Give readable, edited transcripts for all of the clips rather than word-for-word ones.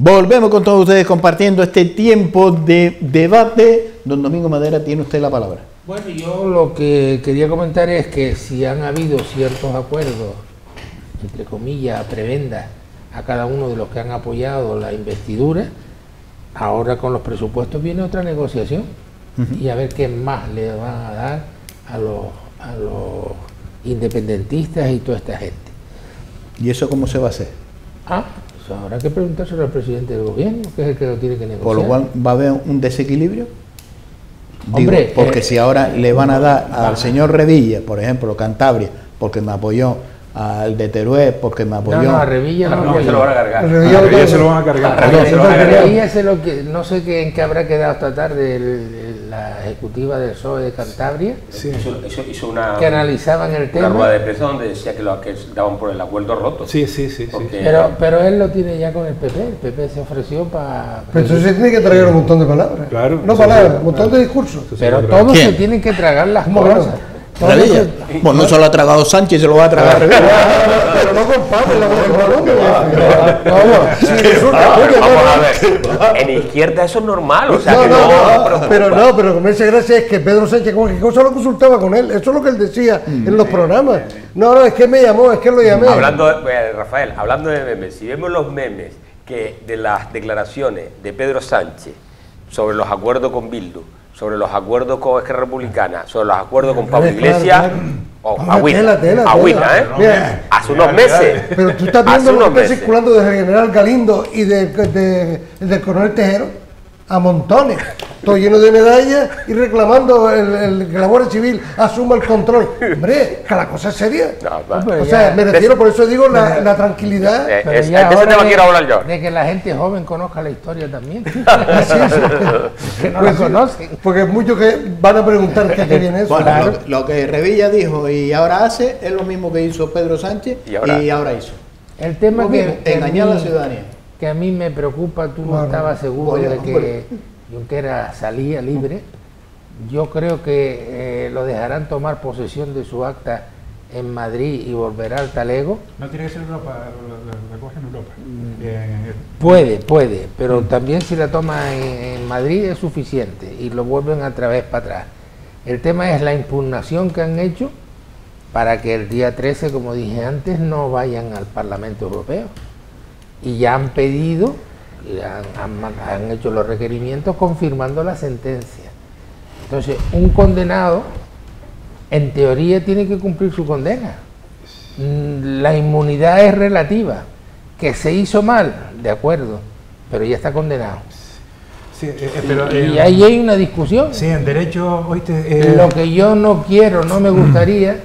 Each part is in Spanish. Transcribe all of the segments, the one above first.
Volvemos con todos ustedes compartiendo este tiempo de debate. Don Domingo Madera, tiene usted la palabra. Bueno, yo lo que quería comentar es que si han habido ciertos acuerdos, entre comillas, prebendas, a cada uno de los que han apoyado la investidura, ahora con los presupuestos viene otra negociación y a ver qué más le van a dar a los independentistas y toda esta gente. ¿Y eso cómo se va a hacer? Pues habrá que preguntárselo al presidente del gobierno, que es el que lo tiene que negociar. Por lo cual va a haber un desequilibrio. Hombre, digo, porque si ahora le van a dar al señor Revilla, por ejemplo, Cantabria, porque me apoyó, al de Teruel, porque me apoyó. No, a Revilla no, se lo van a cargar. A Revilla se lo van a cargar. No sé en qué habrá quedado esta tarde la ejecutiva del PSOE de Cantabria, sí. Hizo una, que analizaban el tema. Una rueda de prensa donde decía que daban por el acuerdo roto. Sí. Pero él lo tiene ya con el PP. El PP se ofreció para... Pero entonces se tiene que traer un montón de palabras. Claro. No palabras, un montón de discursos. Pero todos se tienen que tragar las cosas. Revilla. Bueno, no se lo ha tragado Sánchez, se lo va a tragar Revilla. Pero no compares la Vamos a ver. En izquierda eso es normal. O sea, pero lo que me hace gracia es que Pedro Sánchez cualquier cosa lo consultaba con él. Eso es lo que él decía en los programas. No, es que me llamó, es que lo llamé. Rafael, hablando de memes, si vemos los memes que de las declaraciones de Pedro Sánchez sobre los acuerdos con Bildu, sobre los acuerdos con Esquerra Republicana, sobre los acuerdos con Pablo Iglesias, hace unos meses. Pero tú estás viendo lo que está circulando desde el general Galindo y del coronel Tejero, a montones, todo lleno de medallas y reclamando que la Guardia Civil asuma el control. Hombre, que la cosa es seria. O sea, me refiero, por eso digo la tranquilidad. De ese tema quiero hablar yo. De que la gente joven conozca la historia también. Que no la conocen. Porque muchos que van a preguntar qué viene eso. Bueno, lo que Revilla dijo y ahora hace es lo mismo que hizo Pedro Sánchez y ahora hizo. El tema que engañar a la ciudadanía. Que a mí me preocupa, tú no estabas seguro de que Junqueras salía libre. Yo creo que lo dejarán tomar posesión de su acta en Madrid y volverá al talego. No tiene que ser Europa, la coge en Europa. Puede, pero también si la toma en Madrid es suficiente y lo vuelven otra vez para atrás. El tema es la impugnación que han hecho para que el día 13, como dije antes, no vayan al Parlamento Europeo. Y ya han pedido, han hecho los requerimientos confirmando la sentencia. Entonces, un condenado, en teoría, tiene que cumplir su condena. La inmunidad es relativa. Que se hizo mal, de acuerdo, pero ya está condenado. Sí, y ahí hay una discusión. Sí, en derecho, lo que yo no quiero, no me gustaría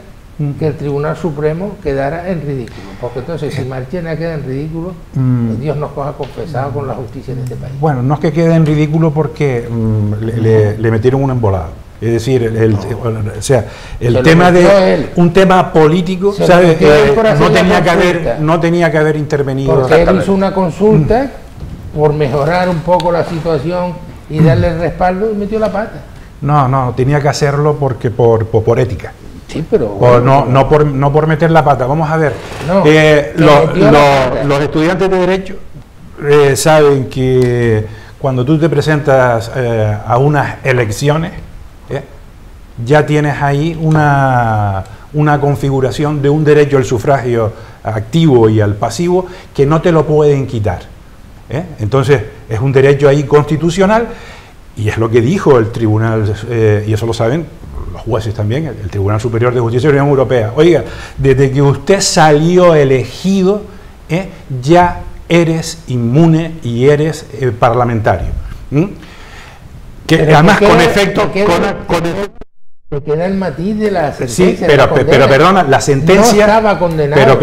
que el Tribunal Supremo quedara en ridículo, porque entonces si Marchena queda en ridículo, pues Dios nos coja confesado con la justicia en este país. Bueno, no es que quede en ridículo porque le metieron un embolado. Es decir, el tema de un tema político, ¿sabes? No tenía que haber intervenido. Porque él hizo una consulta por mejorar un poco la situación y darle el respaldo y metió la pata. No, tenía que hacerlo porque por ética. Sí, pero bueno, no por meter la pata. Vamos a ver. Los estudiantes de Derecho saben que cuando tú te presentas a unas elecciones, ya tienes ahí una configuración de un derecho al sufragio activo y al pasivo que no te lo pueden quitar. Entonces, es un derecho ahí constitucional y es lo que dijo el tribunal, y eso lo saben los jueces también, el Tribunal Superior de Justicia de la Unión Europea. Oiga, desde que usted salió elegido, ya eres inmune y eres parlamentario. Que además con efecto... Te queda el matiz de la Sí, sentencia. pero perdona, la sentencia... No estaba condenado.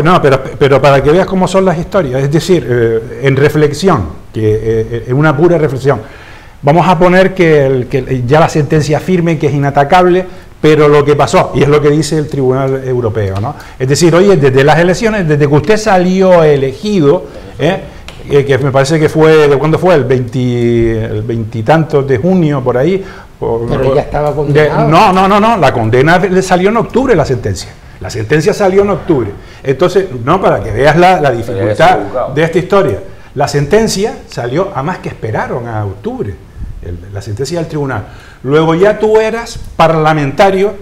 Pero para que veas cómo son las historias, es decir, en reflexión, en una pura reflexión, vamos a poner que ya la sentencia firme, que es inatacable, pero lo que pasó, y es lo que dice el Tribunal Europeo, ¿no? Es decir, oye, desde las elecciones, desde que usted salió elegido, que me parece que fue, ¿de cuándo fue? El 20 y tantos de junio, por ahí. Pero ya estaba condenado. No, la condena le salió en octubre, la sentencia. La sentencia salió en octubre. Entonces, no, para que veas la dificultad de esta historia. La sentencia salió, a más que esperaron a octubre, la sentencia del tribunal. Luego ya tú eras parlamentario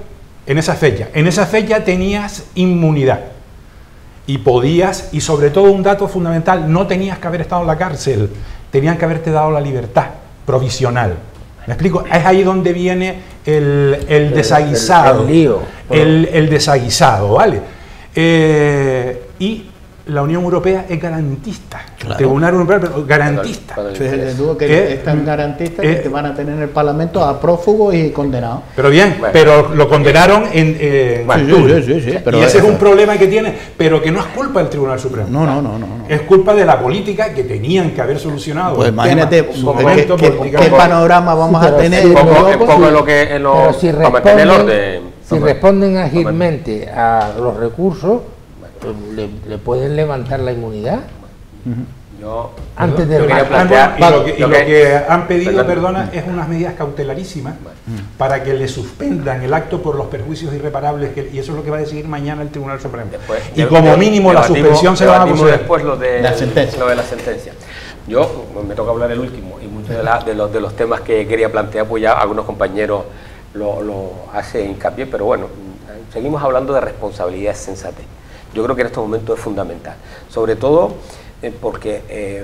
en esa fecha. En esa fecha tenías inmunidad. Y podías, y sobre todo un dato fundamental, no tenías que haber estado en la cárcel, tenían que haberte dado la libertad provisional. ¿Me explico? Es ahí donde viene el desaguisado. El lío. El desaguisado, ¿vale? Y la Unión Europea es garantista. Claro. El Tribunal Europeo garantista. Es tan garantista que te van a tener en el Parlamento a prófugos y condenados. Pero bien, Bueno. pero lo condenaron en octubre. Sí, pero y ese es un problema que tiene, pero que no es culpa del Tribunal Supremo. No. Es culpa de la política que tenían que haber solucionado. Pues el imagínate tema en su momento qué políticamente. panorama vamos a tener. Un poco en lo que en Pero si para mantener el orden. responden ágilmente a los recursos, pues le pueden levantar la inmunidad. Yo Antes de yo quería rematar. plantear Y lo que han pedido, Fernando. perdona, es unas medidas cautelarísimas para que le suspendan el acto por los perjuicios irreparables, y eso es lo que va a decidir mañana el Tribunal Supremo. Después, Y como mínimo la suspensión se la van a debatimos conceder. después lo de La sentencia. lo de la sentencia. Yo me toca hablar el último, y muchos de los temas que quería plantear, pues ya algunos compañeros lo hacen hincapié, pero bueno, seguimos hablando de responsabilidad y sensatez. Yo creo que en estos momentos es fundamental, sobre todo porque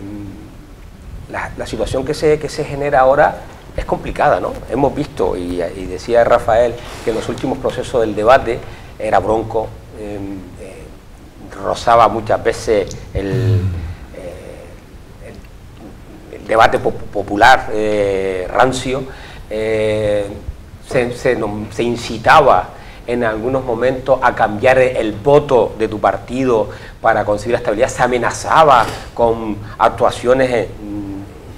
la situación que se genera ahora es complicada, ¿no? Hemos visto, y decía Rafael, que en los últimos procesos del debate era bronco, rozaba muchas veces el debate popular rancio, se incitaba en algunos momentos a cambiar el voto de tu partido para conseguir la estabilidad, se amenazaba con actuaciones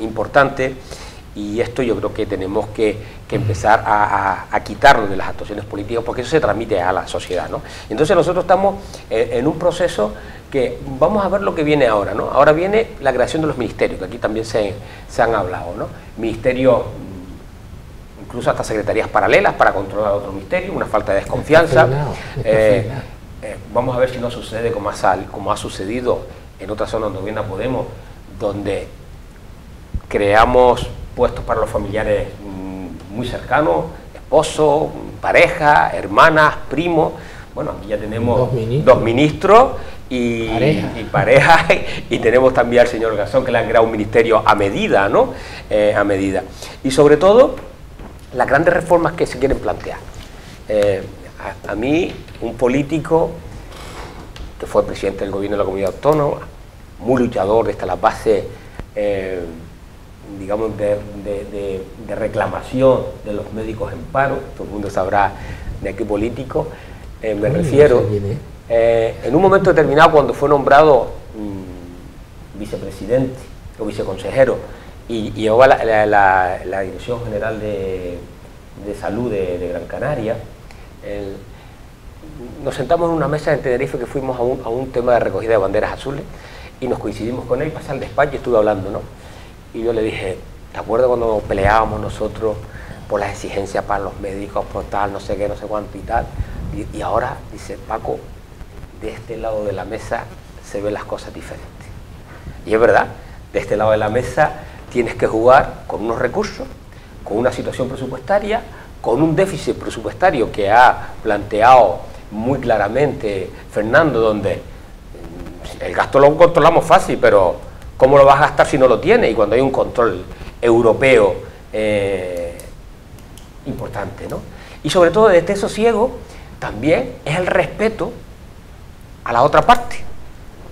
importantes, y esto yo creo que tenemos que empezar a quitarlo de las actuaciones políticas, porque eso se transmite a la sociedad, ¿no? Entonces nosotros estamos en un proceso que vamos a ver lo que viene ahora, ¿no? Ahora viene la creación de los ministerios, que aquí también se han hablado, ¿no? Ministerios, incluso hasta secretarías paralelas para controlar otro ministerio, una falta de desconfianza. Vamos a ver si no sucede como ha sucedido en otras zonas donde gobierna Podemos, donde creamos puestos para los familiares muy cercanos, esposo, pareja, hermanas, primos. Bueno, aquí ya tenemos dos ministros y pareja, y tenemos también al señor Garzón, que le han creado un ministerio a medida, ¿no? A medida. Y sobre todo, las grandes reformas que se quieren plantear. A mí, un político que fue presidente del gobierno de la comunidad autónoma, muy luchador desde las bases, digamos, de reclamación de los médicos en paro, todo el mundo sabrá de qué político me refiero. En un momento determinado, cuando fue nombrado vicepresidente o viceconsejero, y llevaba la Dirección General de Salud de Gran Canaria, nos sentamos en una mesa en Tenerife, que fuimos a un tema de recogida de banderas azules, y nos coincidimos con él, pasé al despacho y estuve hablando, ¿no? Y yo le dije, ¿te acuerdas cuando peleábamos nosotros por las exigencias para los médicos, por tal, no sé qué, no sé cuánto y tal? Y ahora, dice Paco, de este lado de la mesa se ven las cosas diferentes. Y es verdad, de este lado de la mesa tienes que jugar con unos recursos, con una situación presupuestaria, con un déficit presupuestario que ha planteado muy claramente Fernando, donde el gasto lo controlamos fácil, pero ¿cómo lo vas a gastar si no lo tienes? Y cuando hay un control europeo importante, ¿no? Y sobre todo, de este sosiego también es el respeto a la otra parte,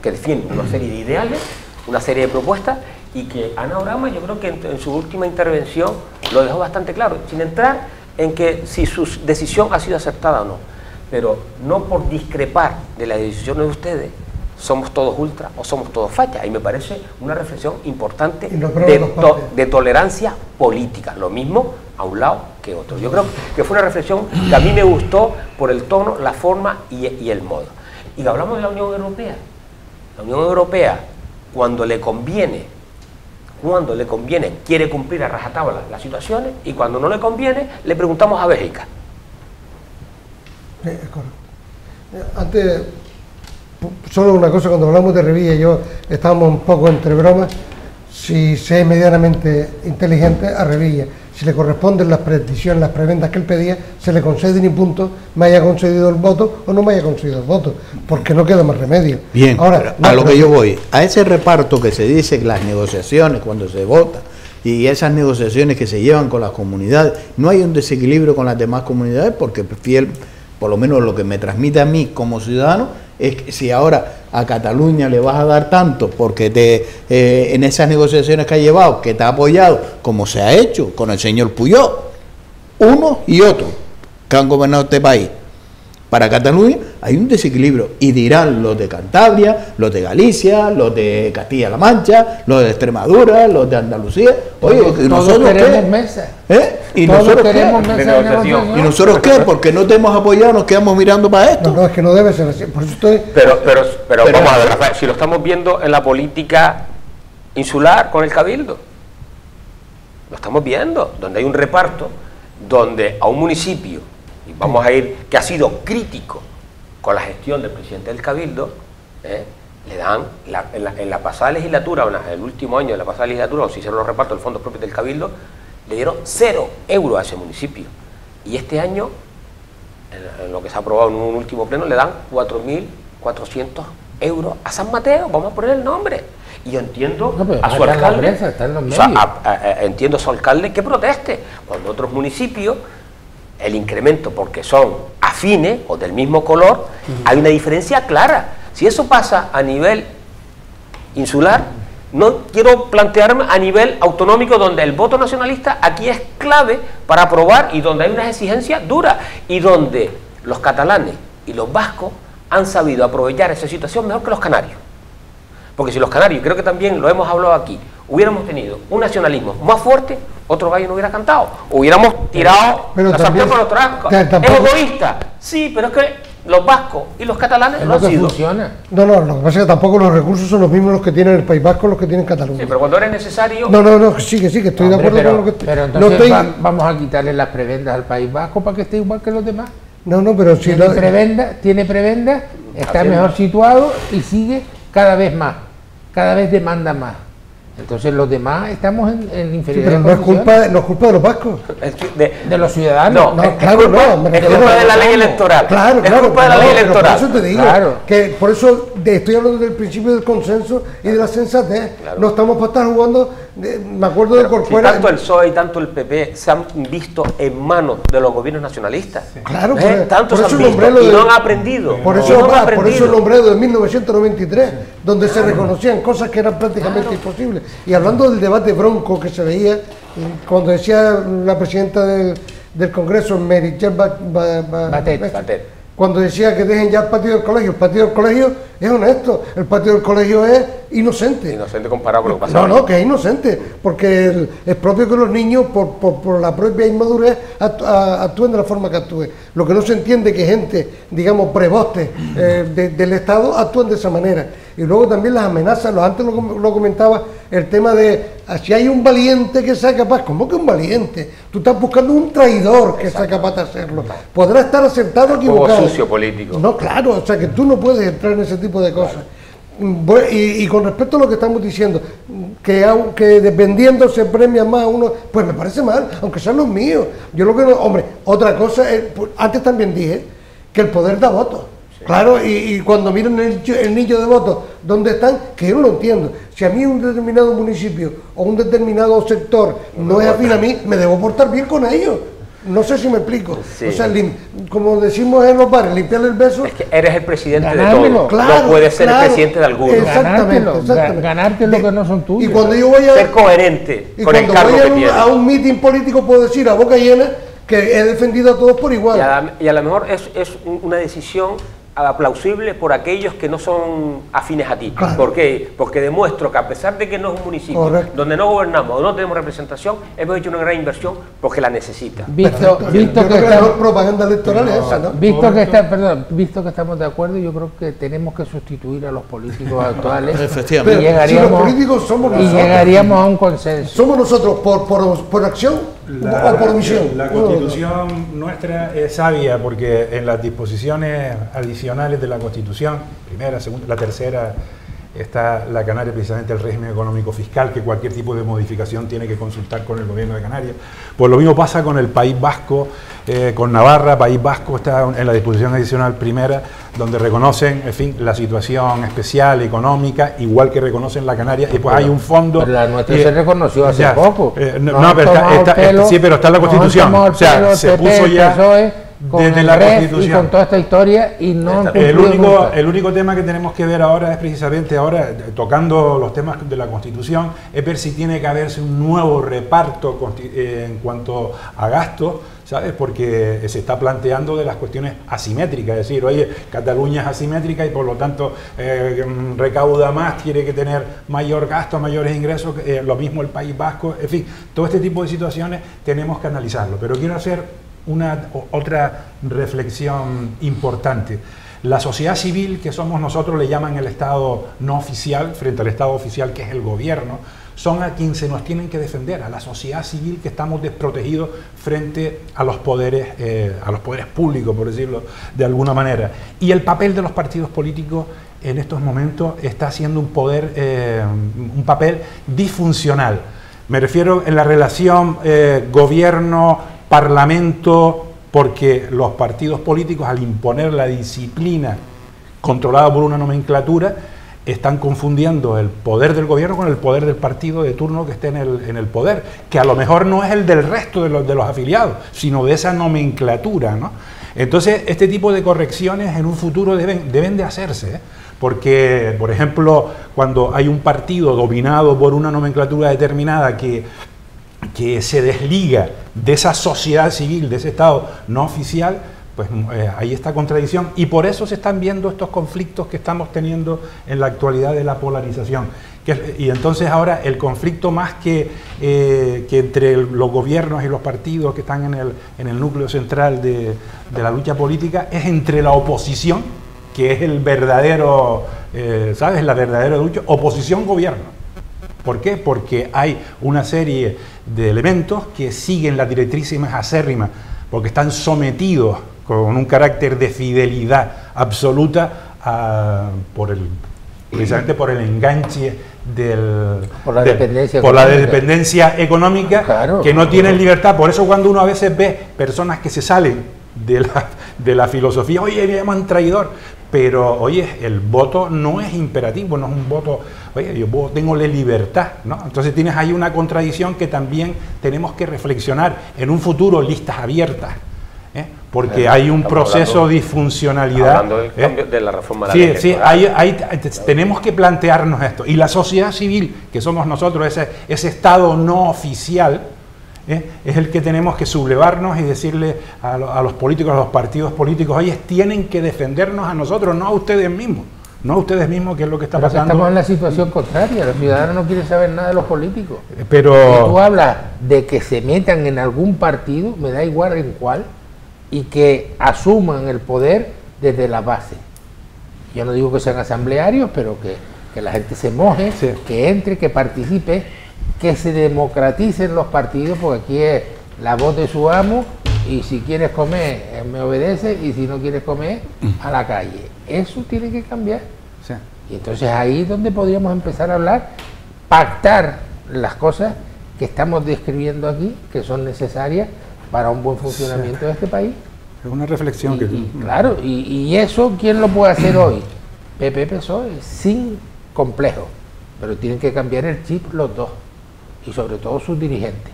que defiende una serie de ideales, una serie de propuestas, y que Ana Orama, yo creo que en su última intervención lo dejó bastante claro, sin entrar en que si su decisión ha sido acertada o no, pero no por discrepar de las decisiones de ustedes somos todos ultra o somos todos fachas. Y me parece una reflexión importante de tolerancia política, lo mismo a un lado que otro. Yo creo que fue una reflexión que a mí me gustó por el tono, la forma y el modo. Y hablamos de la Unión Europea. La Unión Europea, cuando le conviene, quiere cumplir a rajatabla las situaciones, y cuando no le conviene, le preguntamos a Bélgica. Sí, es correcto. Antes, solo una cosa, cuando hablamos de Revilla y yo estábamos un poco entre bromas, si se es medianamente inteligente a Revilla, si le corresponden las predicciones, las prebendas que él pedía, se le conceden y punto, me haya concedido el voto o no me haya concedido el voto, porque no queda más remedio. Bien, ahora, a lo que yo voy, a ese reparto que se dice que las negociaciones cuando se vota y esas negociaciones que se llevan con las comunidades, no hay un desequilibrio con las demás comunidades, porque fiel, por lo menos lo que me transmite a mí como ciudadano, es que si ahora a Cataluña le vas a dar tanto porque en esas negociaciones que ha llevado, que te ha apoyado, como se ha hecho con el señor Puyol, uno y otro que han gobernado este país, para Cataluña hay un desequilibrio, y dirán los de Cantabria, los de Galicia, los de Castilla-La Mancha, los de Extremadura, los de Andalucía. Oye, ¿y nosotros qué? Mesa. ¿Y todos nosotros queremos qué? mesa de negociación. ¿Y nosotros qué? Porque no te hemos apoyado, nos quedamos mirando para esto. No, es que no debe ser así. Por eso estoy... Pero vamos a ver, Rafael, si lo estamos viendo en la política insular con el Cabildo, lo estamos viendo, donde hay un reparto, donde a un municipio, y vamos a ir, que ha sido crítico con la gestión del presidente del Cabildo, le dan, en la pasada legislatura, en el último año de la pasada legislatura, cuando se hicieron los repartos de fondos propios del Cabildo, le dieron 0 euros a ese municipio. Y este año, en lo que se ha aprobado en un último pleno, le dan 4.400 euros a San Mateo, vamos a poner el nombre. Y yo entiendo a su alcalde, entiendo a su alcalde que proteste, cuando otros municipios, el incremento, porque son afines o del mismo color, hay una diferencia clara. Si eso pasa a nivel insular, no quiero plantearme a nivel autonómico, donde el voto nacionalista aquí es clave para aprobar y donde hay unas exigencias duras y donde los catalanes y los vascos han sabido aprovechar esa situación mejor que los canarios. Porque si los canarios, creo que también lo hemos hablado aquí, hubiéramos tenido un nacionalismo más fuerte, otro gallo no hubiera cantado. Hubiéramos tirado la sartén por los trascos. Es egoísta, sí, pero es que los vascos y los catalanes es lo han sido. Funciona. No, lo que pasa es que tampoco los recursos son los mismos los que tienen el País Vasco, los que tienen Cataluña. Sí, pero cuando eres necesario... No, sí, que estoy de acuerdo con lo que... Pero entonces vamos a quitarle las prebendas al País Vasco para que esté igual que los demás. No, pero si... Tiene prebenda, está mejor situado y sigue cada vez más, cada vez demanda más. Entonces los demás estamos en inferioridad. Sí, pero no es culpa de los vascos. De los ciudadanos. No, es culpa de la ley electoral. Claro, es culpa de la ley electoral. Por eso te digo, que por eso estoy hablando del principio del consenso y de la sensatez. Claro. No estamos para estar jugando, me acuerdo de Corcuera. Si tanto el PSOE y tanto el PP se han visto en manos de los gobiernos nacionalistas. Sí. Claro, tanto se han visto y no han aprendido. Por eso el nombrado de 1993, donde se reconocían cosas que eran prácticamente imposibles. Y hablando del debate bronco que se veía, cuando decía la presidenta del Congreso, Meritxell Batet, cuando decía que dejen ya el patio del colegio es honesto, el patio del colegio es inocente. Inocente comparado con lo que pasa. No, que es inocente, porque es propio que los niños, por la propia inmadurez, actúen de la forma que actúen. Lo que no se entiende es que gente, digamos, preboste del Estado actúen de esa manera. Y luego también las amenazas, antes lo comentaba, el tema de si hay un valiente que sea capaz. ¿Cómo que un valiente? Tú estás buscando un traidor que sea capaz de hacerlo. Podrá estar aceptado o equivocado. Como sucio político. No, claro, o sea que tú no puedes entrar en ese tipo de cosas. Y con respecto a lo que estamos diciendo, que dependiendo se premia más a uno, pues me parece mal, aunque sean los míos. Yo lo que no, hombre, otra cosa, antes también dije que el poder da votos. Claro, y cuando miran el nicho de votos, ¿dónde están? Que yo no lo entiendo. Si a mí un determinado municipio o un determinado sector no es afín a mí, me debo portar bien con ellos. No sé si me explico. Sí. O sea, como decimos en los bares, limpiarle el beso. Es que eres el presidente de todos. Claro, no puedes ser el presidente de algunos. Exactamente. Ganarte lo que no son tuyos. Y cuando yo voy a ser coherente con el cargo que tienes. Y cuando voy a un meeting político puedo decir a boca llena que he defendido a todos por igual. Y a lo mejor es una decisión aplausible por aquellos que no son afines a ti. Claro. ¿Por qué? Porque demuestro que a pesar de que no es un municipio donde no gobernamos o no tenemos representación, hemos hecho una gran inversión porque la necesita. Visto que la propaganda electoral es esa, ¿no? Visto que estamos de acuerdo, yo creo que tenemos que sustituir a los políticos actuales. Efectivamente. Pero si los políticos somos nosotros. Y llegaríamos a un consenso. Somos nosotros por acción o por omisión. La Constitución nuestra es sabia porque en las disposiciones adicionales de la Constitución, primera, segunda, la tercera, está la Canaria precisamente el régimen económico fiscal, que cualquier tipo de modificación tiene que consultar con el gobierno de Canarias. Pues lo mismo pasa con el País Vasco, con Navarra. País Vasco está en la disposición adicional primera, donde reconocen, en fin, la situación especial, económica, igual que reconocen la Canaria, y pues hay un fondo... Pero la nuestra se reconoció hace poco. Sí, pero está en la Constitución, o sea, se puso ya... desde la Constitución. Y con toda esta historia y no el único tema que tenemos que ver ahora es precisamente ahora, tocando los temas de la Constitución, es ver si tiene que haberse un nuevo reparto en cuanto a gastos, ¿sabes? Porque se está planteando de las cuestiones asimétricas, es decir, oye, Cataluña es asimétrica y por lo tanto recauda más, tiene que tener mayor gasto, mayores ingresos, lo mismo el País Vasco, en fin, todo este tipo de situaciones tenemos que analizarlo, pero quiero hacer otra reflexión importante. La sociedad civil, que somos nosotros, le llaman el Estado no oficial, frente al Estado oficial, que es el gobierno, son a quien se nos tienen que defender, a la sociedad civil, que estamos desprotegidos frente a los poderes públicos, por decirlo de alguna manera. Y el papel de los partidos políticos en estos momentos está siendo un papel disfuncional. Me refiero en la relación gobierno-parlamento, porque los partidos políticos, al imponer la disciplina controlada por una nomenclatura, están confundiendo el poder del gobierno con el poder del partido de turno que esté en el poder, que a lo mejor no es el del resto de los afiliados, sino de esa nomenclatura, ¿no? Entonces, este tipo de correcciones en un futuro deben de hacerse, ¿eh? Porque, por ejemplo, cuando hay un partido dominado por una nomenclatura determinada que se desliga de esa sociedad civil, de ese Estado no oficial, pues hay esta contradicción, y por eso se están viendo estos conflictos que estamos teniendo en la actualidad de la polarización. Y entonces ahora el conflicto más que entre los gobiernos y los partidos que están en el núcleo central de la lucha política es entre la oposición, que es el verdadero, ¿sabes? La verdadera lucha, oposición-gobierno. ¿Por qué? Porque hay una serie de elementos que siguen las directrices más acérrimas, porque están sometidos con un carácter de fidelidad absoluta precisamente por el enganche por la dependencia económica, claro, que no tienen libertad. Por eso cuando uno a veces ve personas que se salen de la filosofía, oye, me llaman traidor, pero oye, el voto no es imperativo, no es un voto, oye, yo tengo la libertad, ¿no? Entonces tienes ahí una contradicción que también tenemos que reflexionar en un futuro, listas abiertas, porque hay un proceso de disfuncionalidad. Hablando del cambio de la reforma de la ley. Sí, tenemos que plantearnos esto. Y la sociedad civil, que somos nosotros, ese Estado no oficial, es el que tenemos que sublevarnos y decirle a los políticos, a los partidos políticos, oye, tienen que defendernos a nosotros, no a ustedes mismos. No a ustedes mismos, que es lo que está pasando. Estamos en la situación contraria, los ciudadanos no quieren saber nada de los políticos. Pero si tú hablas de que se metan en algún partido, me da igual en cuál, y que asuman el poder desde la base. Yo no digo que sean asamblearios, pero que la gente se moje, sí, que entre, que participe, que se democraticen los partidos, porque aquí es la voz de su amo, y si quieres comer, me obedece, y si no quieres comer, a la calle. Eso tiene que cambiar. Sí. Y entonces ahí es donde podríamos empezar a hablar, pactar las cosas que estamos describiendo aquí, que son necesarias para un buen funcionamiento, sí, de este país. Es una reflexión claro, y eso, ¿quién lo puede hacer hoy? PP, PSOE, sin complejo, pero tienen que cambiar el chip los dos, y sobre todo sus dirigentes.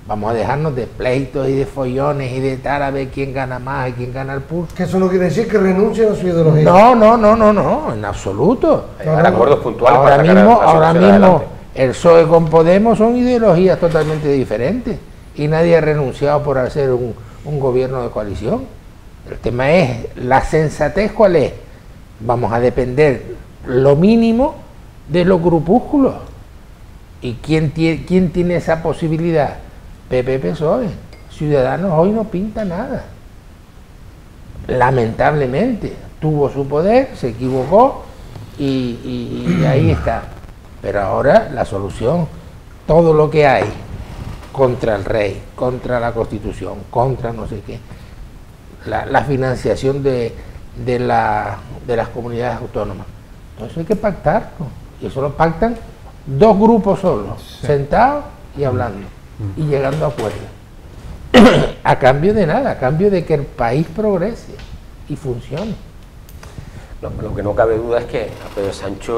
Vamos a dejarnos de pleitos y de follones y de tal, a ver quién gana más y quién gana el pulso. Que eso no quiere decir que renuncien a su ideología. No, en absoluto. Acuerdos puntuales. Ahora mismo el PSOE con Podemos son ideologías totalmente diferentes y nadie ha renunciado por hacer un gobierno de coalición. El tema es, la sensatez, ¿cuál es? Vamos a depender lo mínimo de los grupúsculos. ¿Y quién tiene esa posibilidad? PP, PSOE. Ciudadanos hoy no pinta nada. Lamentablemente, tuvo su poder, se equivocó y ahí está. Pero ahora la solución, todo lo que hay contra el rey, contra la Constitución, contra no sé qué, la financiación de las comunidades autónomas. Entonces hay que pactar, ¿no? Y eso lo pactan dos grupos solos, sentados y hablando, y llegando a acuerdos. A cambio de nada, a cambio de que el país progrese y funcione. Lo que no cabe duda es que Pedro Sánchez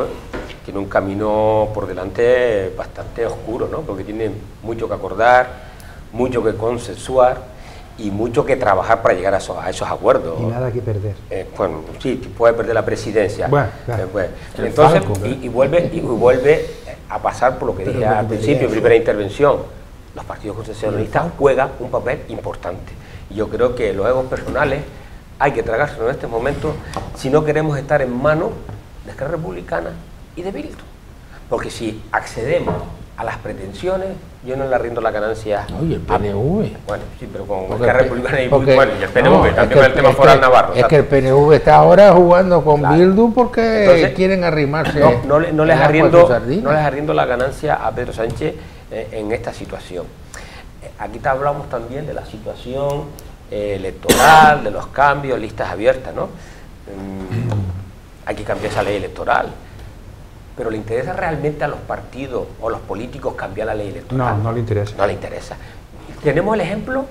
tiene un camino por delante bastante oscuro, ¿no? Porque tiene mucho que acordar, mucho que consensuar y mucho que trabajar para llegar a esos acuerdos. Y nada que perder. Bueno, sí, puede perder la presidencia. Bueno, claro. Entonces, y vuelve a pasar por lo que dije al principio, en primera intervención. Los partidos concesionalistas juegan un papel importante. Y yo creo que los egos personales hay que tragárselo en este momento si no queremos estar en manos de Esquerra Republicana y de Bildu. Porque si accedemos a las pretensiones, yo no le rindo la ganancia. Oye, el PNV. Bueno, sí, pero con Esquerra Republicana y Bildu, bueno, y el PNV, también con el tema foral Navarro. Es que el PNV está ahora jugando con Bildu porque entonces, quieren arrimarse. No les arrindo la ganancia a Pedro Sánchez en esta situación. Aquí hablamos también de la situación electoral, de los cambios, listas abiertas, ¿no? Hay que cambiar esa ley electoral. Pero ¿le interesa realmente a los partidos o los políticos cambiar la ley electoral? No le interesa. No le interesa. Tenemos el ejemplo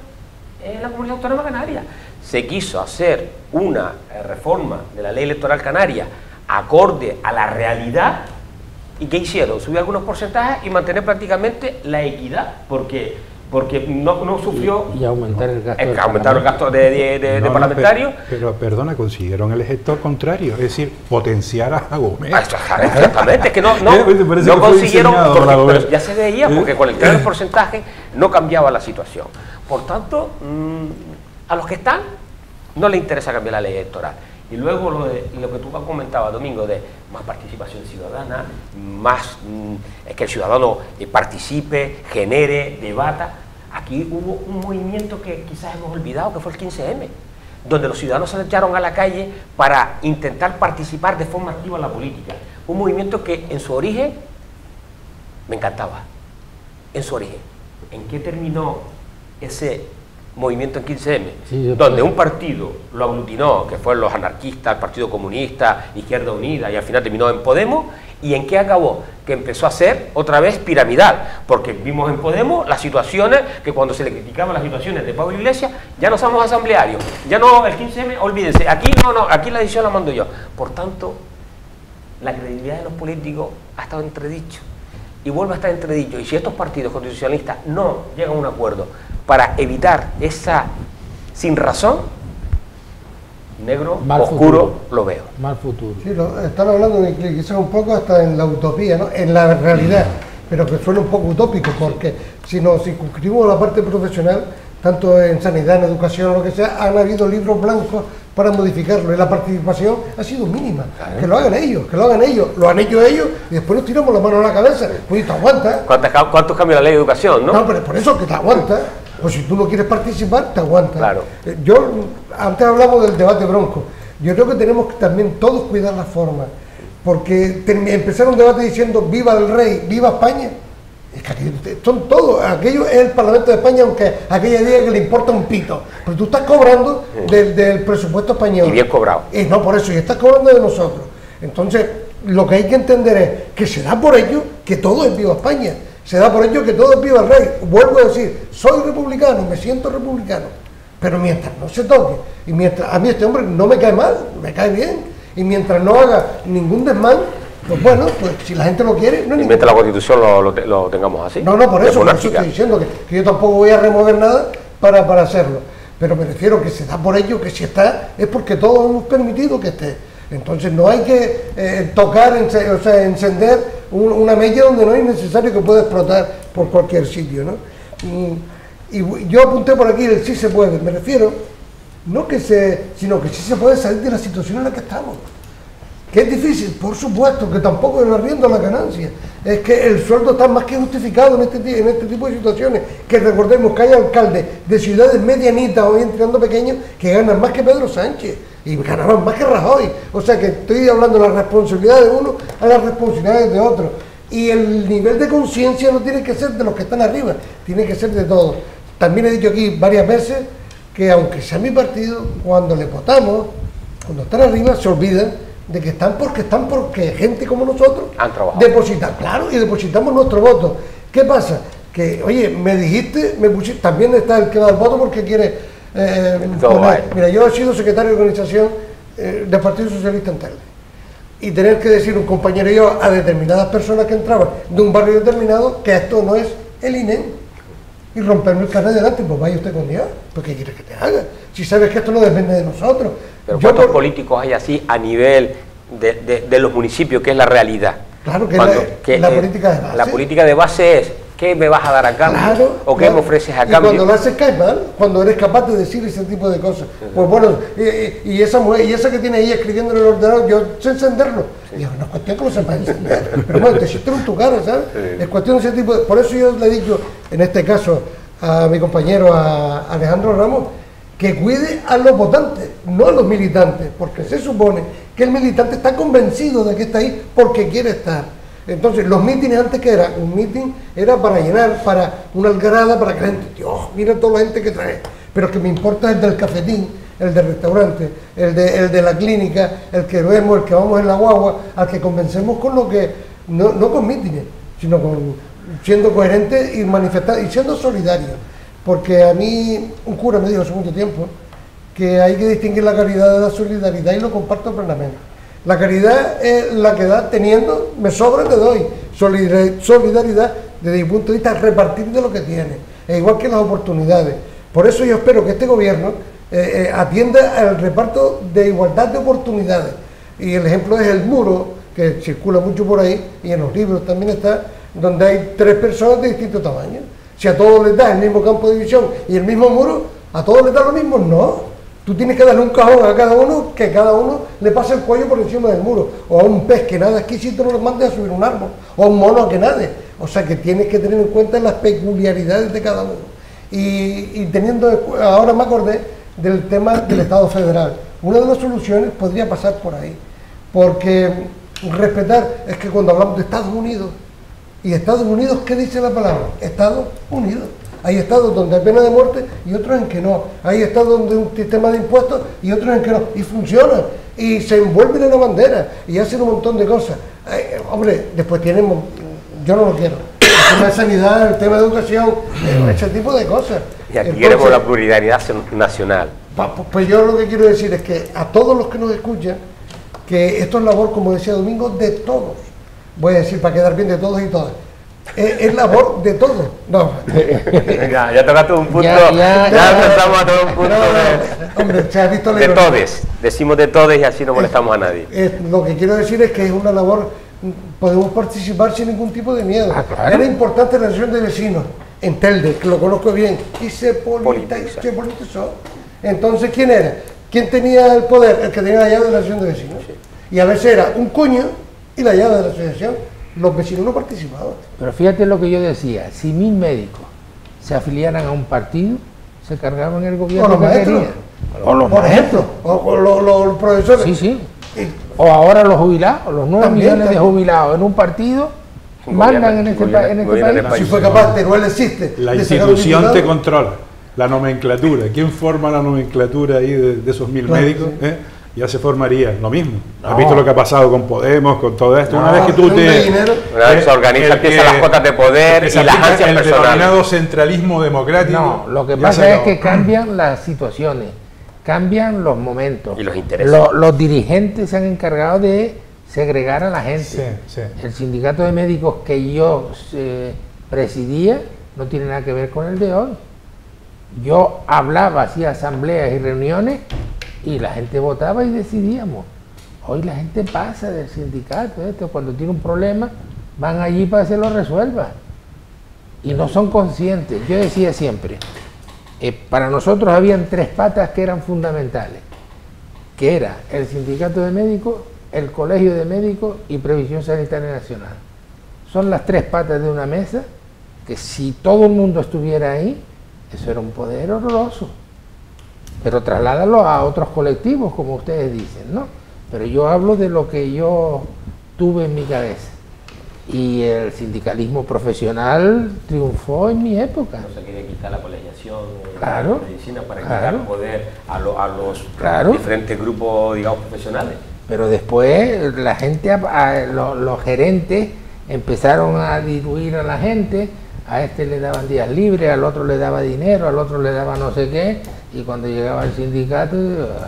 en la Comunidad Autónoma Canaria. Se quiso hacer una reforma de la ley electoral canaria acorde a la realidad. ¿Y qué hicieron? Subir algunos porcentajes y mantener prácticamente la equidad, porque no sufrió... Y aumentar el gasto. Aumentaron el gasto de parlamentarios. Pero perdona, consiguieron el efecto contrario, es decir, potenciar a Gómez. Exactamente, es que no consiguieron, pero ya se veía, porque con el tema del porcentaje no cambiaba la situación. Por tanto, a los que están no les interesa cambiar la ley electoral. Y luego lo que tú comentabas, Domingo, de más participación ciudadana, más que el ciudadano participe, genere, debata. Aquí hubo un movimiento que quizás hemos olvidado, que fue el 15M, donde los ciudadanos se echaron a la calle para intentar participar de forma activa en la política. Un movimiento que en su origen me encantaba, en su origen. ¿En qué terminó ese movimiento en 15M? Sí, donde un partido lo aglutinó, que fueron los anarquistas, el Partido Comunista, Izquierda Unida, y al final terminó en Podemos. ¿Y en qué acabó? Que empezó a ser otra vez piramidal, porque vimos en Podemos las situaciones que cuando se le criticaban las situaciones de Pablo Iglesias, ya no somos asamblearios, ya no, el 15M, olvídense, aquí aquí la decisión la mando yo. Por tanto, la credibilidad de los políticos ha estado entredicho y vuelve a estar entredicho. Y si estos partidos constitucionalistas no llegan a un acuerdo para evitar esa sinrazón, negro, mal oscuro, futuro. Lo veo. Mal futuro. Sí, están hablando de quizás un poco hasta en la utopía, ¿no? En la realidad, pero que suena un poco utópico, porque si nos circunscribimos a la parte profesional, tanto en sanidad, en educación o lo que sea, han habido libros blancos para modificarlo, y la participación ha sido mínima. Que lo hagan ellos, lo han hecho ellos, y después nos tiramos la mano a la cabeza. Pues te aguanta. ¿Cuántos cambios la ley de educación, no? No, pero por eso que te aguanta. Pues si tú no quieres participar, te aguantas. Claro. Yo, antes hablamos del debate bronco. Yo creo que tenemos que también todos cuidar la forma. Porque empezar un debate diciendo viva el rey, viva España. Es que son todos. Aquello es el Parlamento de España, aunque aquella diga que le importa un pito. Pero tú estás cobrando del presupuesto español. Y bien cobrado. No, por eso, y estás cobrando de nosotros. Entonces, lo que hay que entender es que se da por ello que todo es viva España. Se da por ello que todo es viva el rey. Vuelvo a decir, soy republicano, me siento republicano, pero mientras no se toque, y mientras a mí este hombre no me cae mal, me cae bien, y mientras no haga ningún desmán, pues bueno, pues si la gente lo quiere, no. Y mientras la Constitución lo tengamos así. No, por eso estoy diciendo que yo tampoco voy a remover nada para hacerlo, pero me refiero que se da por ello que si está, es porque todos hemos permitido que esté. Entonces no hay que tocar, o sea, encender una mella donde no es necesario, que pueda explotar por cualquier sitio, ¿no? Y yo apunté por aquí el sí se puede, me refiero, sino que sí se puede salir de la situación en la que estamos. Que es difícil, por supuesto, que tampoco es el arriendo a la ganancia. Es que el sueldo está más que justificado en este tipo de situaciones. Que recordemos que hay alcaldes de ciudades medianitas o bien tirando pequeños que ganan más que Pedro Sánchez y ganaban más que Rajoy. O sea que estoy hablando de la responsabilidad de uno a las responsabilidades de otro. Y el nivel de conciencia no tiene que ser de los que están arriba, tiene que ser de todos. También he dicho aquí varias veces que aunque sea mi partido, cuando le votamos, cuando están arriba, se olvidan de que están porque gente como nosotros han trabajado. Depositan, claro, y depositamos nuestro voto. ¿Qué pasa? Que, oye, me dijiste, me pusiste, también está el que da el voto porque quiere poner. Mira, yo he sido secretario de organización del Partido Socialista en Telde. Y tener que decir un compañero y yo a determinadas personas que entraban de un barrio determinado que esto no es el INE y romperme el carnet delante, pues vaya usted con Dios, pues ¿qué quieres que te haga? Si sabes que esto no depende de nosotros. Pero ¿cuántos políticos hay así a nivel de los municipios, que es la realidad? Claro, que la política de base. La política de base es, ¿qué me vas a dar a cambio? Claro, ¿o qué me ofreces a cambio? Y cuando lo haces cae mal, cuando eres capaz de decir ese tipo de cosas. Pues bueno, y esa mujer, y esa que tiene ahí escribiendo en el ordenador, yo sé encenderlo. Y digo, no es cuestión que lo sepas encender. Pero bueno, te siento en tu cara, ¿sabes? Sí. Es cuestión de ese tipo de... Por eso yo le he dicho, en este caso, a mi compañero, a Alejandro Ramos, que cuide a los votantes, no a los militantes, porque se supone que el militante está convencido de que está ahí porque quiere estar. Entonces, los mítines antes, que era un mítin, era para llenar, para una algarada, para que la gente, Dios, mira toda la gente que trae. Pero que me importa el del cafetín, el del restaurante, el de la clínica, el que vemos, el que vamos en la guagua, al que convencemos con lo que, no con mítines, sino con siendo coherente y manifestar y siendo solidario. Porque a mí un cura me dijo hace mucho tiempo que hay que distinguir la caridad de la solidaridad, y lo comparto plenamente. La caridad es la que da teniendo, me sobra, te doy. Solidaridad, desde mi punto de vista, repartir de lo que tiene, es igual que las oportunidades. Por eso yo espero que este gobierno atienda al reparto de igualdad de oportunidades. Y el ejemplo es el muro, que circula mucho por ahí, y en los libros también está, donde hay 3 personas de distinto tamaño. Si a todos les da el mismo campo de división y el mismo muro, ¿a todos les da lo mismo? No. Tú tienes que darle un cajón a cada uno, que cada uno le pase el cuello por encima del muro. O a un pez que nada exquisito no lo mandes a subir un árbol. O a un mono a que nade. O sea que tienes que tener en cuenta las peculiaridades de cada uno. Y teniendo, ahora me acordé del tema del Estado federal. Una de las soluciones podría pasar por ahí. Porque respetar, es que cuando hablamos de Estados Unidos, y Estados Unidos, ¿qué dice la palabra? Estados Unidos. Hay estados donde hay pena de muerte y otros en que no. Hay estados donde hay un sistema de impuestos y otros en que no. Y funciona. Y se envuelven en la bandera y hacen un montón de cosas. Hombre, después tienen... Yo no lo quiero. El tema de sanidad, el tema de educación, ese tipo de cosas. Y aquí queremos la pluralidad nacional. Pues yo lo que quiero decir es que a todos los que nos escuchan, que esto es labor, como decía Domingo, de todos. Voy a decir para quedar bien, de todos y todas. Es labor de todos. No. ya tocaste un punto. Ya empezamos a tocar un punto hombre, se ha visto de todes. Decimos de todes y así no molestamos a nadie. Lo que quiero decir es que es una labor, podemos participar sin ningún tipo de miedo. Claro. Era importante la relación de vecinos en Telde, que lo conozco bien, y se politizó. Entonces, ¿quién era? ¿Quién tenía el poder? El que tenía la llave de la asociación de vecinos. Sí. Y a veces era un cuño y la llave de la asociación. Los vecinos no participaban. Pero fíjate lo que yo decía, si 1000 médicos se afiliaran a un partido, se cargaban el gobierno. O los maestros. O los maestros. O los profesores. Sí, sí. O ahora los jubilados, los 9 millones de jubilados en un partido, mandan en este país. Si fue capaz, Teruel existe. La institución te controla, la nomenclatura. ¿Quién forma la nomenclatura ahí de esos 1000 médicos? Ya se formaría lo mismo. No. ¿Has visto lo que ha pasado con Podemos, con todo esto? Una vez que tú se organiza, empiezan las cuotas de poder y las ansias personales. El denominado centralismo democrático. No, lo que pasa es que cambian las situaciones, cambian los momentos. Y los intereses. Los dirigentes se han encargado de segregar a la gente. Sí, sí. El sindicato de médicos que yo presidía no tiene nada que ver con el de hoy. Yo hablaba, hacía asambleas y reuniones y la gente votaba y decidíamos. Hoy la gente pasa del sindicato, cuando tiene un problema, van allí para que se lo resuelva. Y no son conscientes. Yo decía siempre, para nosotros habían 3 patas que eran fundamentales, que era el sindicato de médicos, el colegio de médicos y Previsión Sanitaria Nacional. Son las 3 patas de una mesa que si todo el mundo estuviera ahí, eso era un poder horroroso. Pero trasládalo a otros colectivos, como ustedes dicen, ¿no? Pero yo hablo de lo que yo tuve en mi cabeza. y el sindicalismo profesional triunfó en mi época. No se quiere quitar la colegiación Claro, de medicina para claro. quitar poder a los Claro. diferentes grupos, digamos, profesionales. Pero después la gente, los gerentes empezaron a diluir a la gente, a este le daban días libres, al otro le daba dinero, al otro le daba no sé qué, y cuando llegaba el sindicato,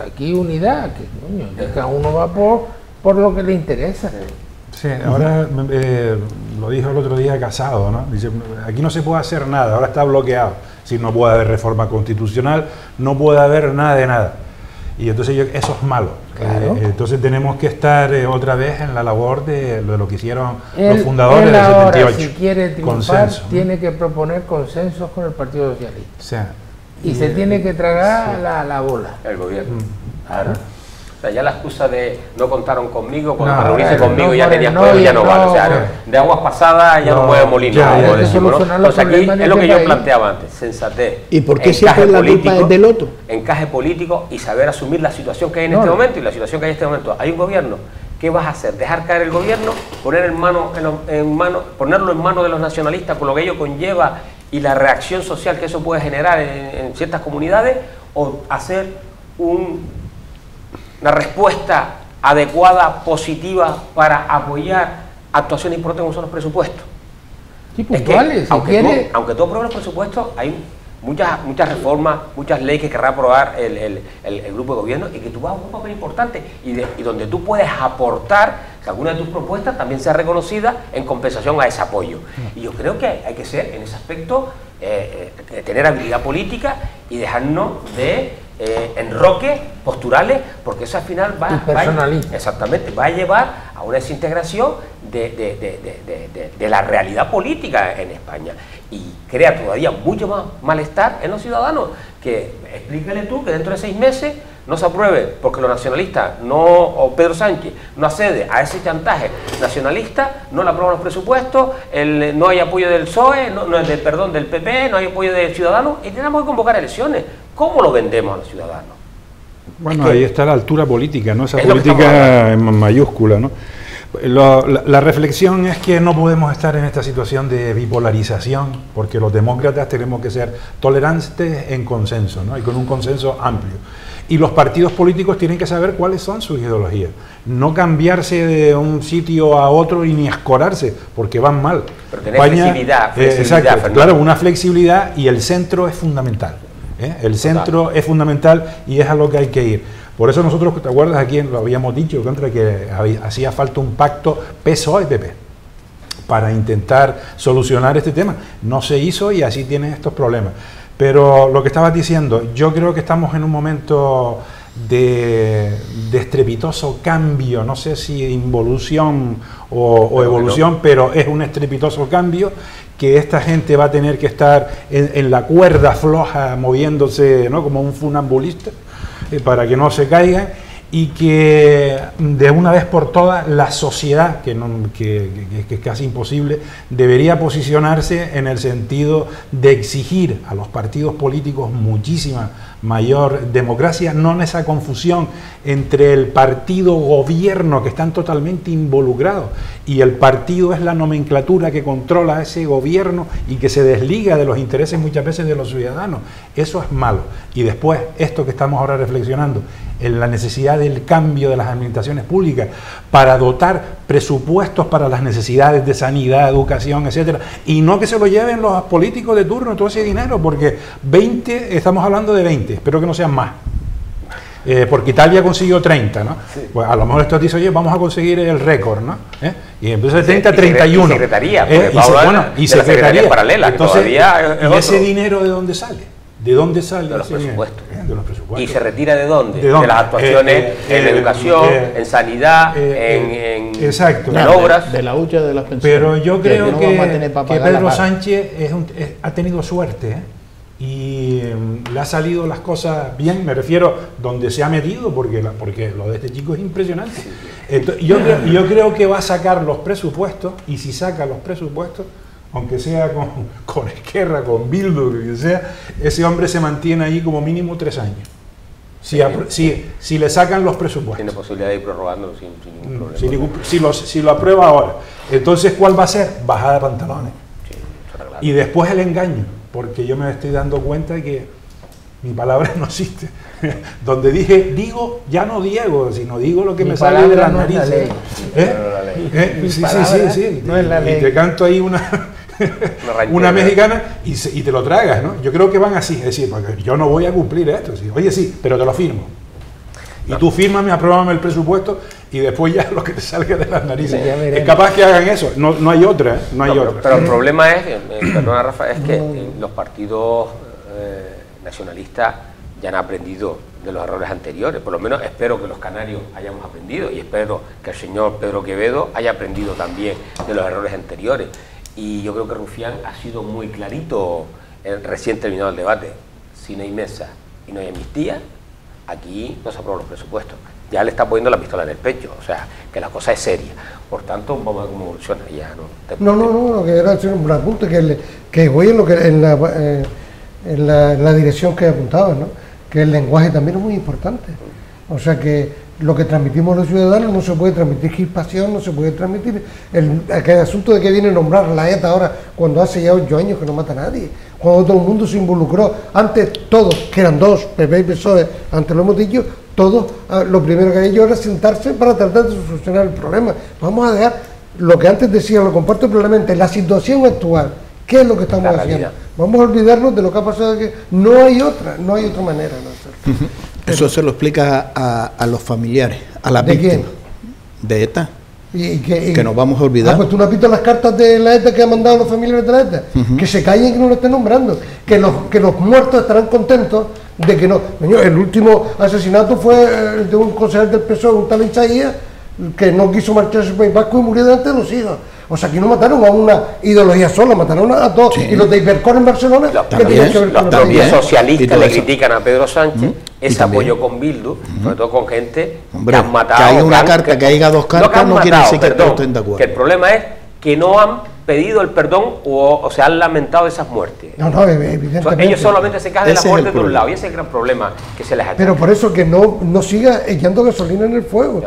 aquí unidad, que coño, que cada uno va por lo que le interesa. Sí, ahora lo dijo el otro día Casado, ¿no? Dice, aquí no se puede hacer nada, ahora está bloqueado. Si no puede haber reforma constitucional, no puede haber nada de nada. Y entonces eso es malo. Claro. Entonces tenemos que estar otra vez en la labor de lo que hicieron los fundadores del ahora, 78. si quiere triunfar, consenso, ¿no? tiene que proponer consensos con el Partido Socialista. O sea, Y se tiene que tragar la bola. El gobierno. Claro. O sea, ya la excusa de no contaron conmigo, cuando No, me reuniste claro, conmigo no, ya por el tenías no poder, y ya el no vale. O sea, no. de aguas pasadas ya no mueve molino, ya, como hay que decimos, ¿no? solucionar los Entonces aquí problemas de es lo que este yo país. planteaba antes, sensatez. ¿Y por qué encaje siempre la culpa político, es del otro? Encaje político y saber asumir la situación que hay en No, este no. momento. Y la situación que hay en este momento, hay un gobierno. ¿Qué vas a hacer? ¿Dejar caer el gobierno? ¿Ponerlo en manos de los nacionalistas con lo que ello conlleva y la reacción social que eso puede generar en ciertas comunidades? ¿O hacer una respuesta adecuada, positiva, para apoyar actuaciones importantes como son los presupuestos? Sí, Es que, puntuales, si quiere. aunque tú apruebes los presupuestos, hay muchas reformas, muchas leyes que querrá aprobar el grupo de gobierno, y que tú vas a jugar un papel importante y donde tú puedes aportar que alguna de tus propuestas también sea reconocida en compensación a ese apoyo. Y yo creo que hay que ser, en ese aspecto, tener habilidad política y dejarnos de enroques posturales, porque eso al final exactamente, va a llevar a una desintegración de la realidad política en España, y crea todavía mucho más malestar en los ciudadanos. Que explícale tú que dentro de 6 meses no se apruebe porque los nacionalistas o Pedro Sánchez no accede a ese chantaje nacionalista, no le aprueban los presupuestos, no hay apoyo del PSOE, del PP, no hay apoyo de Ciudadanos, y tenemos que convocar elecciones. ¿Cómo lo vendemos a los ciudadanos? bueno, ahí está la altura política, ¿no? Esa es lo que política en mayúscula, ¿no? La reflexión es que no podemos estar en esta situación de bipolarización, porque los demócratas tenemos que ser tolerantes en consenso, ¿no? Y con un consenso amplio. Y los partidos políticos tienen que saber cuáles son sus ideologías. No cambiarse de un sitio a otro y ni escorarse, porque van mal. Pero tener flexibilidad, exacto, Fernando. claro, una flexibilidad, y el centro es fundamental. El centro es fundamental y es a lo que hay que ir. Por eso nosotros, ¿te acuerdas? Aquí lo habíamos dicho, contra que hacía falta un pacto PSOE-PP para intentar solucionar este tema. No se hizo y así tienen estos problemas. Pero lo que estabas diciendo, yo creo que estamos en un momento de estrepitoso cambio, no sé si involución o evolución, pero es un estrepitoso cambio, que esta gente va a tener que estar en la cuerda floja, moviéndose, ¿no?, como un funambulista, para que no se caigan, y que de una vez por todas la sociedad, que es casi imposible, debería posicionarse en el sentido de exigir a los partidos políticos muchísima mayor democracia, no en esa confusión entre el partido gobierno, que están totalmente involucrados, y el partido es la nomenclatura que controla ese gobierno y que se desliga de los intereses muchas veces de los ciudadanos. Eso es malo. Y después, esto que estamos ahora reflexionando, en la necesidad del cambio de las administraciones públicas para dotar presupuestos para las necesidades de sanidad, educación, etcétera, y no que se lo lleven los políticos de turno todo ese dinero, porque 20, estamos hablando de 20, espero que no sean más, porque Italia consiguió 30, ¿no? Sí. Pues a lo mejor esto dice, oye, vamos a conseguir el récord, ¿no? Y entonces 30 a 31. Y secretaría, y secretaría paralela. Entonces, que ¿y ese dinero de dónde sale? ¿De dónde sale? De los presupuestos. De los presupuestos. ¿Y se retira de dónde? ¿De dónde? De las actuaciones en educación, en sanidad, exacto, en obras. De la hucha de las pensiones. Pero yo creo que Pedro la Sánchez ha tenido suerte, y le ha salido las cosas bien, me refiero donde se ha metido, porque lo de este chico es impresionante. Entonces, yo creo que va a sacar los presupuestos, y si saca los presupuestos, aunque sea con Esquerra, con Bildu, que sea, ese hombre se mantiene ahí como mínimo 3 años. Si le sacan los presupuestos. Tiene posibilidad de ir prorrogándolo sin ningún problema. Si lo aprueba ahora. Entonces, ¿cuál va a ser? Bajada de pantalones. Sí, eso era claro. Y después el engaño, porque yo me estoy dando cuenta de que mi palabra no existe. Donde digo, ya no Diego, sino digo lo que me sale de las narices. Sí. No es la ley. Y te canto ahí una mexicana y te lo tragas, ¿no? Yo creo que van así, es decir, porque yo no voy a cumplir esto. ¿Sí? Oye, sí, pero te lo firmo. Y tú fírmame, apruébame el presupuesto y después ya lo que te salga de las narices. Sí, es capaz que hagan eso, no hay otra, ¿eh? No hay otra. Pero el problema es, perdona Rafa, es que los partidos nacionalistas ya han aprendido de los errores anteriores. Por lo menos espero que los canarios hayamos aprendido y espero que el señor Pedro Quevedo haya aprendido también de los errores anteriores. Y yo creo que Rufián ha sido muy clarito recién terminado el debate. Si no hay mesa y no hay amnistía, aquí no se aprueban los presupuestos. Ya le está poniendo la pistola en el pecho, o sea, que la cosa es seria. Por tanto, vamos a ver cómo evoluciona. Ya, No, que era un apunte que voy en la dirección que apuntaba, ¿no? Que el lenguaje también es muy importante. O sea que lo que transmitimos los ciudadanos no se puede transmitir crispación, no se puede transmitir aquel asunto de que viene a nombrar la ETA ahora, cuando hace ya 8 años que no mata a nadie, cuando todo el mundo se involucró, antes todos, que eran dos, PP y PSOE, antes lo hemos dicho, todos, lo primero que han hecho era sentarse para tratar de solucionar el problema. Vamos a dejar lo que antes decía, lo comparto plenamente, la situación actual. ¿Qué es lo que estamos haciendo? Vamos a olvidarnos de lo que ha pasado, que no hay otra manera de hacerlo. Eso se lo explica a los familiares, a las víctimas. ¿De ETA? Que nos vamos a olvidar. Pues tú no has visto las cartas de la ETA que han mandado los familiares de la ETA. Que se callen y que no lo estén nombrando. Que los muertos estarán contentos de que no. El último asesinato fue de un concejal del PSOE, un tal Isaías, que no quiso marcharse al País Vasco y murió delante de los hijos. O sea, aquí no mataron a una ideología sola, mataron a dos. Sí. Y los de Ibercor en Barcelona, los propios socialistas le critican a Pedro Sánchez ese apoyo con Bildu, sobre todo con gente que han matado. Que haya una carta, que haya dos cartas, no quiere decir que todos estén de acuerdo. Que el problema es que no han pedido el perdón o se han lamentado de esas muertes. No, evidentemente. Ellos solamente se quejan de la muerte de un lado, y ese es el gran problema que se les ha hecho. Pero por eso que no siga echando gasolina en el fuego.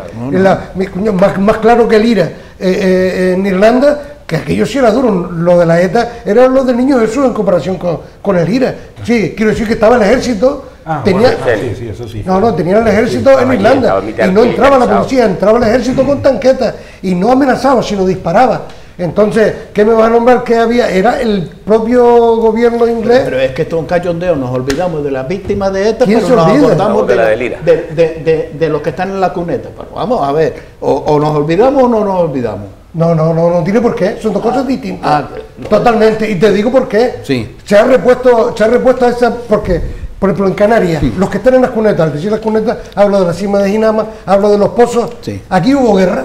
Más claro que el IRA en Irlanda, que aquello sí era duro. Lo de la ETA era lo del Niño Jesús en comparación con el IRA. Sí, quiero decir que estaba el ejército. Eso sí. Tenía el ejército en Irlanda y no entraba la policía, entraba el ejército con tanquetas y no amenazaba, sino disparaba. Entonces, ¿qué me va a nombrar que había? Era el propio gobierno inglés. Pero es que esto es un cachondeo, nos olvidamos de las víctimas de ETA, pero nos acordamos de los que están en la cuneta. Pero vamos a ver, o nos olvidamos o no nos olvidamos. No tiene por qué, son dos cosas distintas. Totalmente, y te digo por qué. Sí. Se ha repuesto a esa, porque, por ejemplo, en Canarias, los que están en las cunetas, al decir las cunetas, hablo de la cima de Jinama, hablo de los pozos. Sí. Aquí hubo guerra.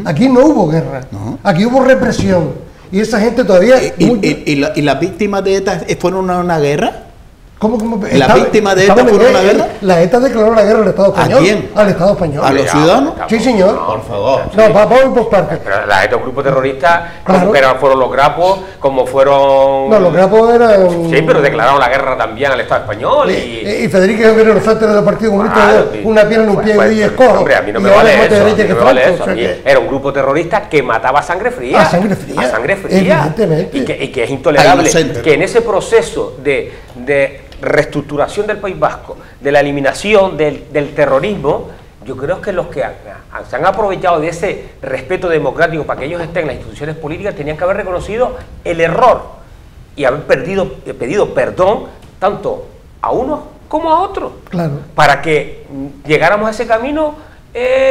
Aquí no hubo guerra, aquí hubo represión y esa gente todavía... ¿Y las víctimas de ETA fueron a una guerra? ¿Cómo? ¿Las víctimas de ETA fueron a una guerra? La ETA declaró la guerra al Estado español. ¿A quién? Al Estado español. ¿A los ciudadanos? Sí, señor. Por favor. No, vamos por partes. Pero la ETA, un grupo terrorista, claro. Fueron los grapos, como fueron... No, los grapos eran... Sí, pero declararon la guerra también al Estado español. Y Federico Guerrero Sánchez del Partido Comunista, una pierna en un pie y escojo. Hombre, a mí no me vale eso. Era un grupo terrorista que mataba a sangre fría. A sangre fría. A sangre fría. Evidentemente. Y que es intolerable que en ese proceso de reestructuración del País Vasco, de la eliminación del terrorismo, yo creo que los que se han aprovechado de ese respeto democrático para que ellos estén en las instituciones políticas tenían que haber reconocido el error y haber pedido perdón tanto a unos como a otros, claro, para que llegáramos a ese camino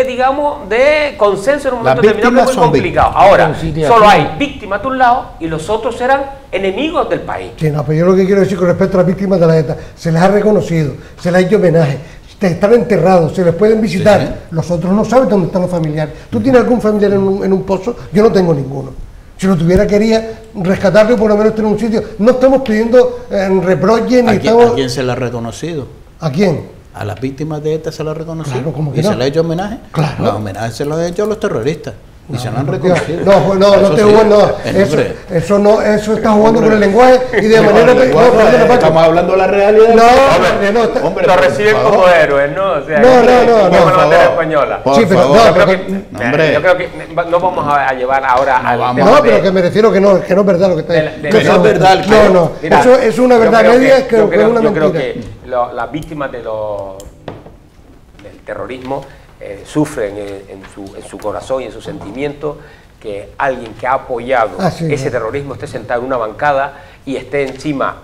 digamos, de consenso en un momento determinado que es muy complicado. Ahora, solo hay víctimas de un lado y los otros eran enemigos del país. Sí, no, pero yo lo que quiero decir con respecto a las víctimas de la ETA, se les ha reconocido, se les ha hecho homenaje, están enterrados, se les pueden visitar. Sí. Los otros no saben dónde están los familiares. ¿Tú tienes algún familiar en un pozo? Yo no tengo ninguno. Si lo tuviera, quería rescatarlo y por lo menos tener un sitio. No estamos pidiendo reproche ni estamos... ¿A quién se le ha reconocido? ¿A quién? A las víctimas de ETA se lo ha reconocido. Claro, ¿cómo que ¿Y no? se le ha hecho homenaje? Claro. Los homenajes se los ha hecho a los terroristas. Y se lo han reconocido. No te jugando. Eso está jugando con el lenguaje y de manera. Estamos hablando de la realidad. Hombre, lo reciben como héroes, ¿no? O sea, no, la bandera española. Sí, pero yo creo que no vamos a llevar ahora al tema. No, pero que me refiero que no es verdad lo que está diciendo. Que no es verdad. No. Eso es una verdad media que es una mentira. Yo creo que las víctimas del terrorismo sufren en su corazón y en su sentimiento que alguien que ha apoyado ese terrorismo esté sentado en una bancada y esté encima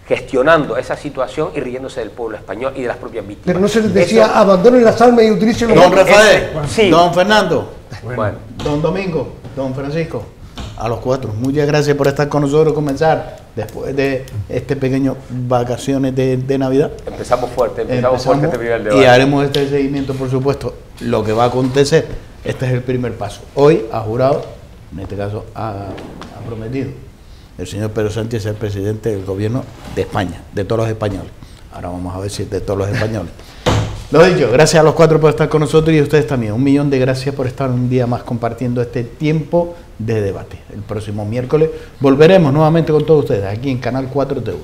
gestionando esa situación y riéndose del pueblo español y de las propias víctimas. Pero no se les decía abandonen las armas y utilicen los... Don Rafael, sí. Don Fernando, bueno. Don Domingo, Don Francisco, a los cuatro, muchas gracias por estar con nosotros, comenzar después de este pequeño vacaciones de Navidad. Empezamos fuerte este primer debate. Y haremos este seguimiento, por supuesto, lo que va a acontecer. Este es el primer paso. Hoy ha jurado, en este caso ha prometido el señor Pedro Sánchez ser presidente del gobierno de España, de todos los españoles. Ahora vamos a ver si es de todos los españoles. Lo dicho, gracias a los cuatro por estar con nosotros y a ustedes también. 1.000.000 de gracias por estar un día más compartiendo este tiempo de debate. El próximo miércoles volveremos nuevamente con todos ustedes aquí en Canal 4 TV.